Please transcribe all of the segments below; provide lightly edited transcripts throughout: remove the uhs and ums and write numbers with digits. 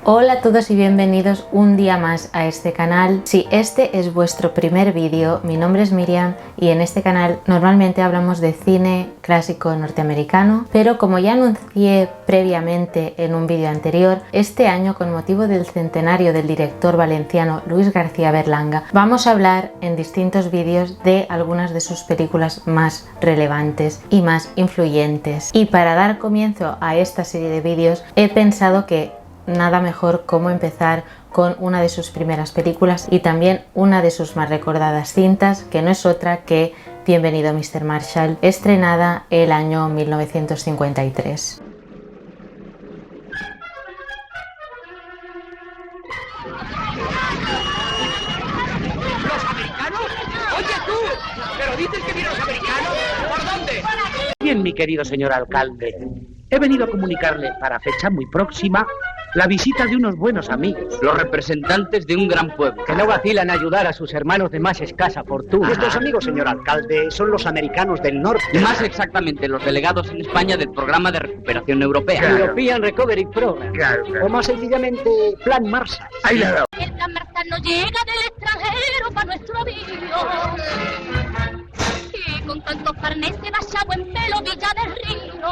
Hola a todos y bienvenidos un día más a este canal. Si este es vuestro primer vídeo, mi nombre es Miriam y en este canal normalmente hablamos de cine clásico norteamericano, pero como ya anuncié previamente en un vídeo anterior, este año con motivo del centenario del director valenciano Luis García Berlanga, vamos a hablar en distintos vídeos de algunas de sus películas más relevantes y más influyentes. Y para dar comienzo a esta serie de vídeos he pensado que nada mejor como empezar con una de sus primeras películas y también una de sus más recordadas cintas, que no es otra que Bienvenido Mr. Marshall, estrenada el año 1953. ¿Los americanos? ¡Oye tú! ¿Pero dices que vienen los americanos? ¿Por dónde? Bien, mi querido señor alcalde, he venido a comunicarle para fecha muy próxima la visita de unos buenos amigos. Los representantes de un gran pueblo. Que no vacilan a ayudar a sus hermanos de más escasa fortuna. Nuestros amigos, señor alcalde, son los americanos del norte. Más exactamente, los delegados en España del Programa de Recuperación Europea. Claro. European Recovery Program. Claro. O más sencillamente, Plan Marshall. Ahí la veo. El plan Marshall no llega del extranjero para nuestro avión. Y con tantos carnes se da chavo en pelo Villa del Río.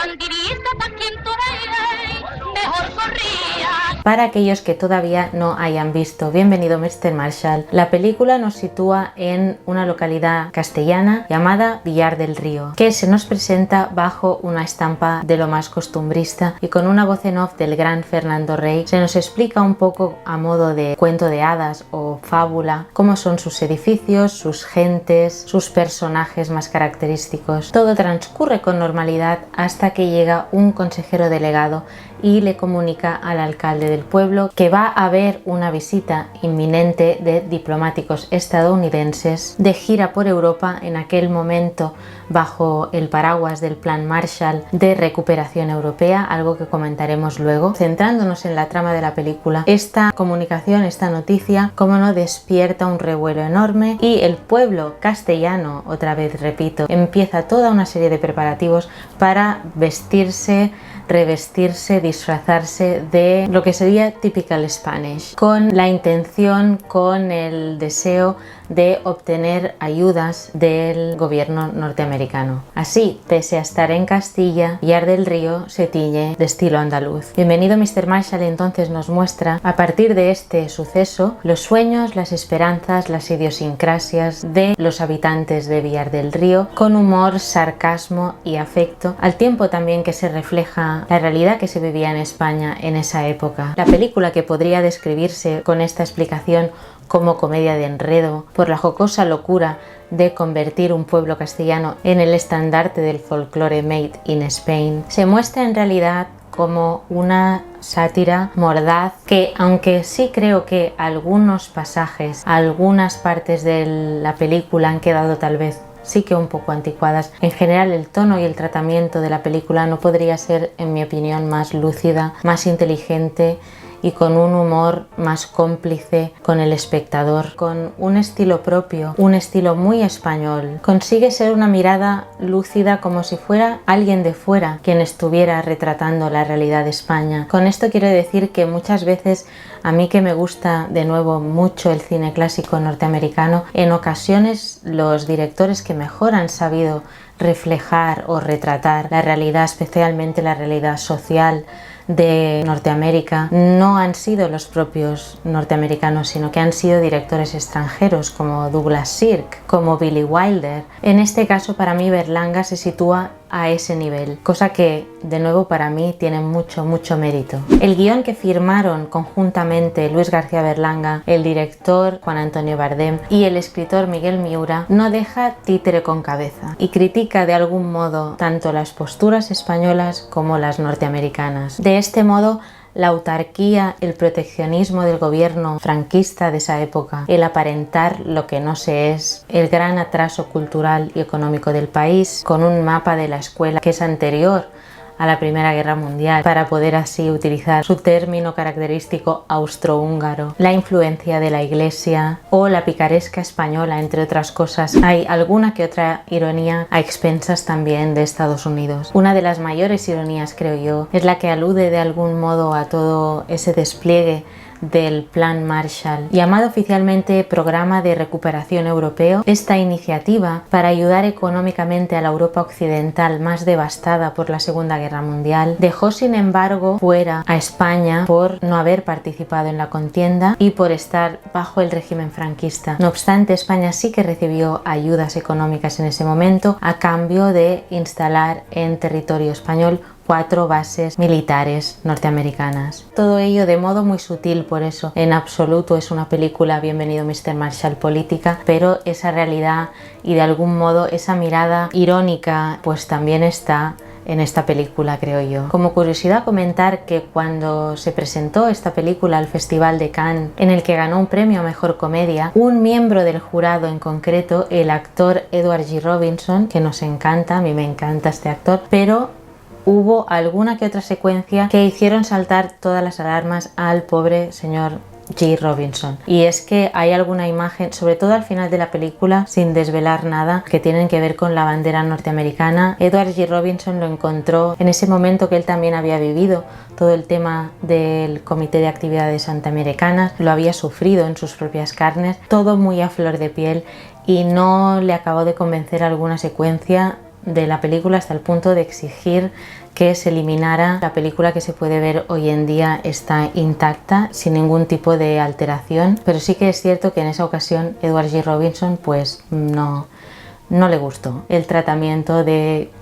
Bandirista pa' quien toree, mejor corría. Para aquellos que todavía no hayan visto Bienvenido Mr. Marshall, la película nos sitúa en una localidad castellana llamada Villar del Río, que se nos presenta bajo una estampa de lo más costumbrista y con una voz en off del gran Fernando Rey. Se nos explica un poco a modo de cuento de hadas o fábula cómo son sus edificios, sus gentes, sus personajes más característicos. Todo transcurre con normalidad hasta que llega un consejero delegado y le comunica al alcalde del pueblo que va a haber una visita inminente de diplomáticos estadounidenses de gira por Europa, en aquel momento bajo el paraguas del Plan Marshall de recuperación europea, algo que comentaremos luego. Centrándonos en la trama de la película, esta comunicación, esta noticia, como no, despierta un revuelo enorme y el pueblo castellano, otra vez repito, empieza toda una serie de preparativos para vestirse, revestirse, disfrazarse de lo que sería typical Spanish, con la intención, con el deseo de obtener ayudas del gobierno norteamericano. Así, pese a estar en Castilla, Villar del Río se tiñe de estilo andaluz. Bienvenido Mr. Marshall entonces nos muestra, a partir de este suceso, los sueños, las esperanzas, las idiosincrasias de los habitantes de Villar del Río, con humor, sarcasmo y afecto, al tiempo también que se refleja la realidad que se vivía en España en esa época. La película, que podría describirse con esta explicación como comedia de enredo, por la jocosa locura de convertir un pueblo castellano en el estandarte del folclore made in Spain, se muestra en realidad como una sátira mordaz que, aunque sí creo que algunos pasajes, algunas partes de la película han quedado tal vez sí que un poco anticuadas, en general el tono y el tratamiento de la película no podría ser, en mi opinión, más lúcida, más inteligente y con un humor más cómplice con el espectador, con un estilo propio, un estilo muy español. Consigue ser una mirada lúcida, como si fuera alguien de fuera quien estuviera retratando la realidad de España. Con esto quiero decir que muchas veces, a mí que me gusta de nuevo mucho el cine clásico norteamericano, en ocasiones los directores que mejor han sabido reflejar o retratar la realidad, especialmente la realidad social de Norteamérica, no han sido los propios norteamericanos, sino que han sido directores extranjeros como Douglas Sirk, como Billy Wilder. En este caso, para mí, Berlanga se sitúa a ese nivel, cosa que de nuevo para mí tiene mucho mérito. El guión que firmaron conjuntamente Luis García Berlanga, el director Juan Antonio Bardem y el escritor Miguel Miura no deja títere con cabeza y critica de algún modo tanto las posturas españolas como las norteamericanas. De este modo, la autarquía, el proteccionismo del gobierno franquista de esa época, el aparentar lo que no se es, el gran atraso cultural y económico del país, con un mapa de la escuela que es anterior a la Primera Guerra Mundial para poder así utilizar su término característico austrohúngaro, la influencia de la Iglesia o la picaresca española, entre otras cosas. Hay alguna que otra ironía a expensas también de Estados Unidos. Una de las mayores ironías, creo yo, es la que alude de algún modo a todo ese despliegue del Plan Marshall, llamado oficialmente Programa de Recuperación Europeo. Esta iniciativa para ayudar económicamente a la Europa occidental más devastada por la Segunda Guerra Mundial dejó sin embargo fuera a España por no haber participado en la contienda y por estar bajo el régimen franquista. No obstante, España sí que recibió ayudas económicas en ese momento a cambio de instalar en territorio español 4 bases militares norteamericanas. Todo ello de modo muy sutil, por eso en absoluto es una película Bienvenido Mr. Marshall política, pero esa realidad y de algún modo esa mirada irónica pues también está en esta película, creo yo. Como curiosidad, comentar que cuando se presentó esta película al Festival de Cannes, en el que ganó un premio a Mejor Comedia, un miembro del jurado en concreto, el actor Edward G. Robinson, que nos encanta, a mí me encanta este actor, pero hubo alguna que otra secuencia que hicieron saltar todas las alarmas al pobre señor G. Robinson. Y es que hay alguna imagen, sobre todo al final de la película, sin desvelar nada, que tienen que ver con la bandera norteamericana. Edward G. Robinson lo encontró en ese momento que él también había vivido todo el tema del Comité de Actividades Antiamericanas, lo había sufrido en sus propias carnes, todo muy a flor de piel, y no le acabó de convencer alguna secuencia de la película hasta el punto de exigir que se eliminara. La película que se puede ver hoy en día está intacta, sin ningún tipo de alteración, pero sí que es cierto que en esa ocasión Edward G. Robinson pues no le gustó el tratamiento de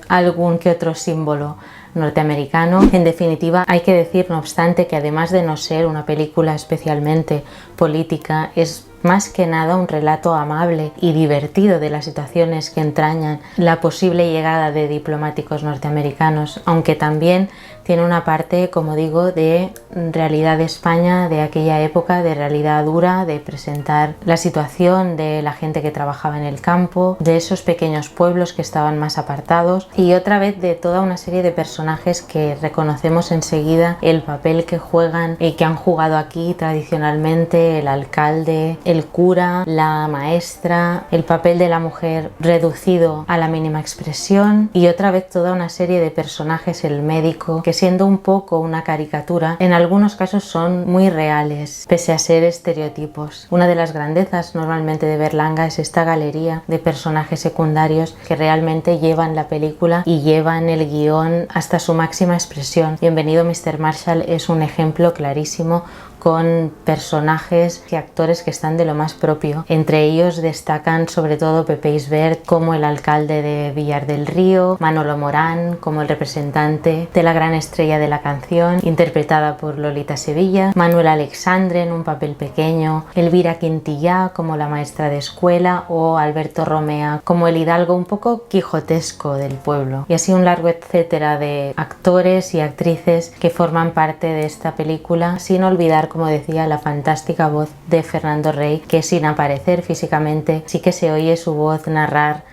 algún que otro símbolo norteamericano. En definitiva, hay que decir, no obstante, que además de no ser una película especialmente política, es más que nada un relato amable y divertido de las situaciones que entrañan la posible llegada de diplomáticos norteamericanos, aunque también tiene una parte, como digo, de realidad de España de aquella época, de realidad dura, de presentar la situación de la gente que trabajaba en el campo, de esos pequeños pueblos que estaban más apartados, y otra vez de toda una serie de personajes que reconocemos enseguida el papel que juegan y que han jugado aquí tradicionalmente: el alcalde, el cura, la maestra, el papel de la mujer reducido a la mínima expresión, y otra vez toda una serie de personajes, el médico, que siendo un poco una caricatura, en algunos casos son muy reales, pese a ser estereotipos. Una de las grandezas normalmente de Berlanga es esta galería de personajes secundarios que realmente llevan la película y llevan el guión hasta su máxima expresión. Bienvenido Mr. Marshall es un ejemplo clarísimo, con personajes y actores que están de lo más propio. Entre ellos destacan sobre todo Pepe Isbert como el alcalde de Villar del Río, Manolo Morán como el representante de la gran estrella de la canción, interpretada por Lolita Sevilla, Manuel Alexandre en un papel pequeño, Elvira Quintillá como la maestra de escuela, o Alberto Romea como el hidalgo un poco quijotesco del pueblo. Y así un largo etcétera de actores y actrices que forman parte de esta película, sin olvidar, como decía, la fantástica voz de Fernando Rey, que sin aparecer físicamente sí que se oye su voz narrar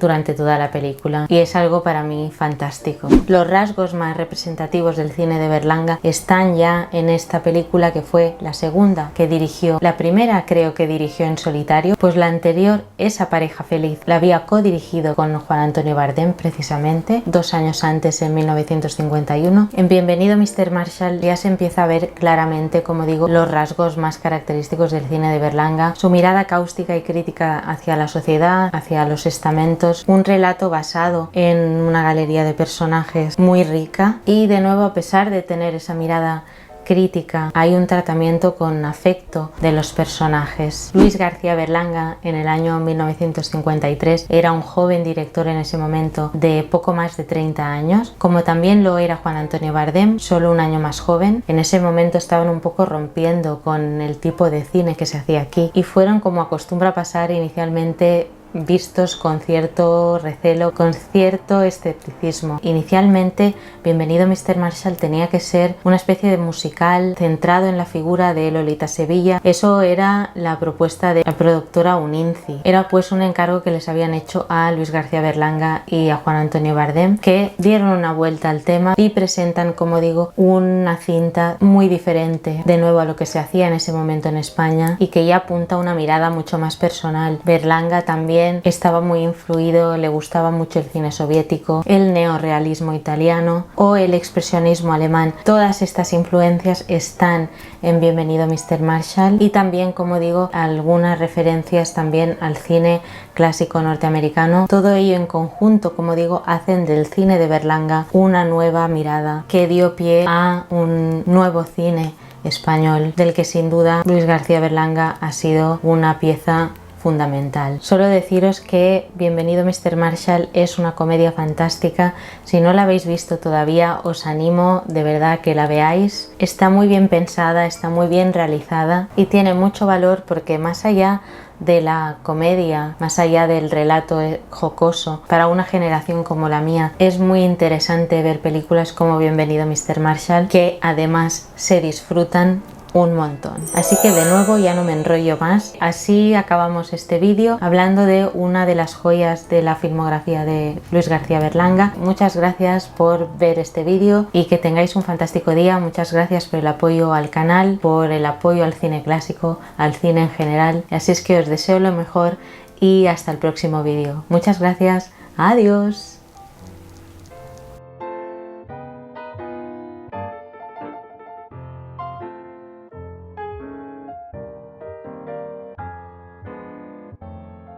durante toda la película, y es algo para mí fantástico. Los rasgos más representativos del cine de Berlanga están ya en esta película, que fue la segunda que dirigió. La primera creo que dirigió en solitario, pues la anterior, Esa pareja feliz, la había codirigido con Juan Antonio Bardem precisamente 2 años antes, en 1951. En Bienvenido Mr. Marshall ya se empieza a ver claramente, como digo, los rasgos más característicos del cine de Berlanga, su mirada cáustica y crítica hacia la sociedad, hacia los estamentos, un relato basado en una galería de personajes muy rica, y de nuevo, a pesar de tener esa mirada crítica, hay un tratamiento con afecto de los personajes. Luis García Berlanga, en el año 1953, era un joven director en ese momento de poco más de 30 años, como también lo era Juan Antonio Bardem, solo un año más joven. En ese momento estaban un poco rompiendo con el tipo de cine que se hacía aquí, y fueron, como acostumbra pasar inicialmente, vistos con cierto recelo, con cierto escepticismo. Inicialmente, Bienvenido Mr. Marshall tenía que ser una especie de musical centrado en la figura de Lolita Sevilla. Eso era la propuesta de la productora Uninci. Era pues un encargo que les habían hecho a Luis García Berlanga y a Juan Antonio Bardem, que dieron una vuelta al tema y presentan, como digo, una cinta muy diferente de nuevo a lo que se hacía en ese momento en España y que ya apunta a una mirada mucho más personal. Berlanga también estaba muy influido, le gustaba mucho el cine soviético, el neorrealismo italiano o el expresionismo alemán. Todas estas influencias están en Bienvenido Mr. Marshall y también, como digo, algunas referencias también al cine clásico norteamericano. Todo ello en conjunto, como digo, hacen del cine de Berlanga una nueva mirada que dio pie a un nuevo cine español, del que sin duda Luis García Berlanga ha sido una pieza fundamental. Solo deciros que Bienvenido Mr. Marshall es una comedia fantástica. Si no la habéis visto todavía, os animo de verdad que la veáis. Está muy bien pensada, está muy bien realizada y tiene mucho valor porque más allá de la comedia, más allá del relato jocoso, para una generación como la mía es muy interesante ver películas como Bienvenido Mr. Marshall, que además se disfrutan un montón. Así que de nuevo ya no me enrollo más. Así acabamos este vídeo hablando de una de las joyas de la filmografía de Luis García Berlanga. Muchas gracias por ver este vídeo y que tengáis un fantástico día. Muchas gracias por el apoyo al canal, por el apoyo al cine clásico, al cine en general. Así es que os deseo lo mejor y hasta el próximo vídeo. Muchas gracias. Adiós.